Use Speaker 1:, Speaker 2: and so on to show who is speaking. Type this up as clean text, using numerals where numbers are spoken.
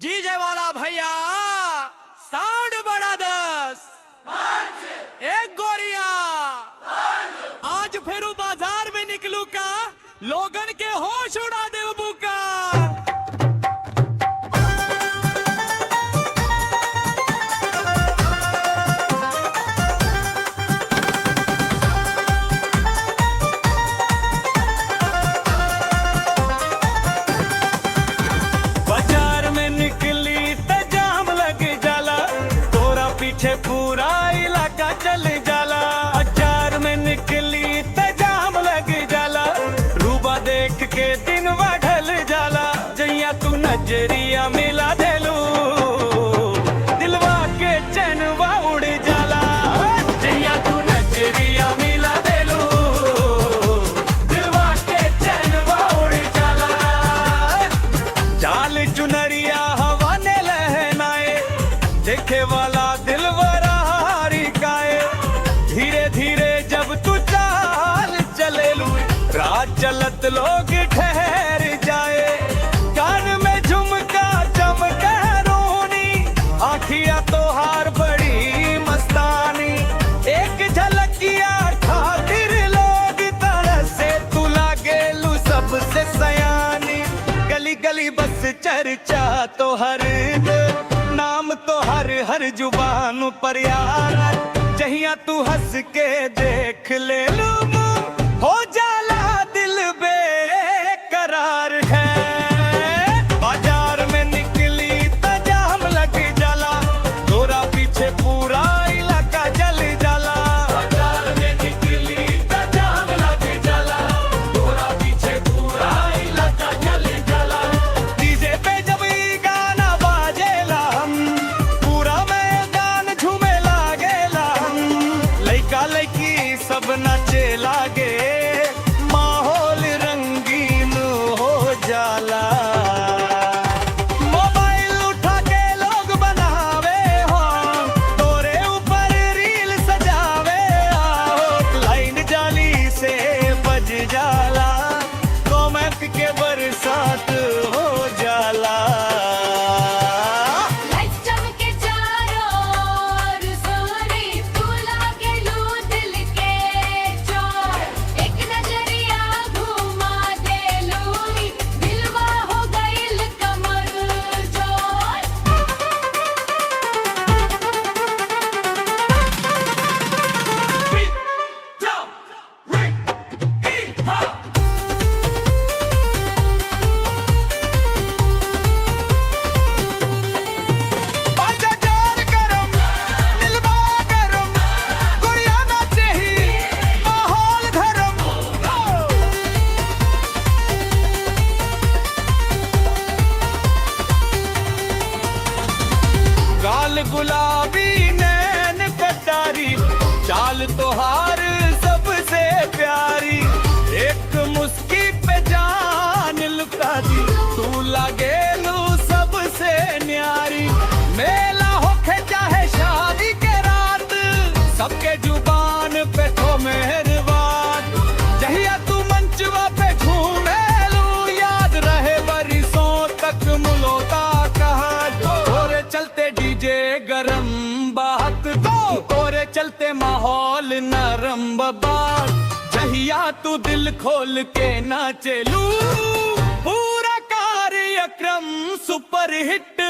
Speaker 1: DJ वाला भैया sound बढ़ा दस। एक गोरिया आज फिर बाजार में निकलू का लोगन के होश उड़ा दे बुका।
Speaker 2: पूरा इलाका चल जाला, बाजार में निकली त जाम लग जाला, रूबा देख के दिनवा ढल जाला। जैया तू नजरिया मिला देलू दिलवा के चैनवा उड़ जाला। जैया तू नजरिया मिला देलू दिलवा के चैनवा उड़ जाला। चाल चुनरिया हवा ने लहनाए, देखे वाला चलत लोग ठहर जाए। कान में झुमका चमके रोनी, आँखिया तो हार बड़ी मस्तानी। एक झलकिया खातिर लोग तरसे, तू लागेलू सबसे सयानी। गली गली बस चर्चा तो हर नाम तो हर जुबान पर यार। जहिया तू हंस के देख ले लू हो जाला दिल बेकरार है। बाजार में निकली त जाम लग जाला, तोरा पीछे पूरा इलाका जल जाला। बाजार में निकली त जाम लग जाला, तोरा पीछे पूरा इलाका जल जाला। डीजे पे जब ई गाना बाजेला हम पूरा मैदान झूमे लागेला। लइका लइकी सब नाचे लागे, मोबाइल उठा के लोग बनावे हो, तोरे ऊपर रील सजावे हो। लाइन जाली से बज जाला, कॉमेंट के बरसात हो जाला। गाल गुलाबी नैन कटारी, चाल तोहार सबसे प्यारी। एक मुस्की पे जान लुका दी, तू लागेलू सबसे न्यारी। मेला होके चाहे शादी के रात, सबके जुबान पे तो मेहरबान। जहिया तू मंचवा पे घूमेलू, याद रहे बरिसों तक मुलोता कहा। तोरे चलते डीजे गरम बात दो, तोरे चलते माहौल नरम बात। जहिया तू दिल खोल के नाचेलू, पूरा कार्यक्रम सुपर हिट